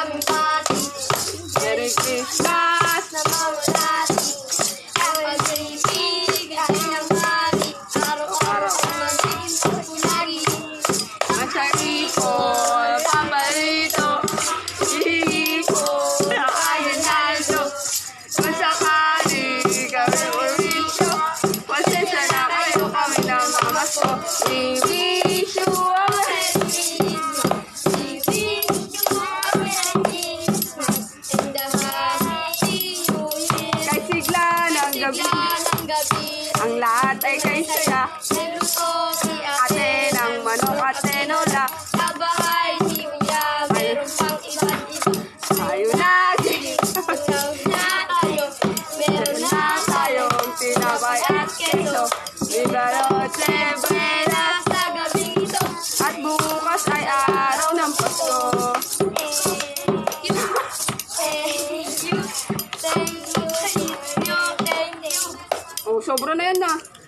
aming pati. Merry Christmas Na mawalati. Ang pag-ibig ay ng mami. Araw-araw maging pagpulagi. Masaripol, paborito, hihingi ko na ayanaldo. Kung sakali kami ulit ko, pasensya na kayo kami ng mga ko. We wish you a kay sigla ng gabi. Ang lahat ay kay saya. Ate ng manok at tenola. Tayo na, meron na tayong tinapay at keso. Ligaroche, buenas Sa gabing ito, at bukas ay araw ng Pasko. thank you. Oh, sobra na yan na.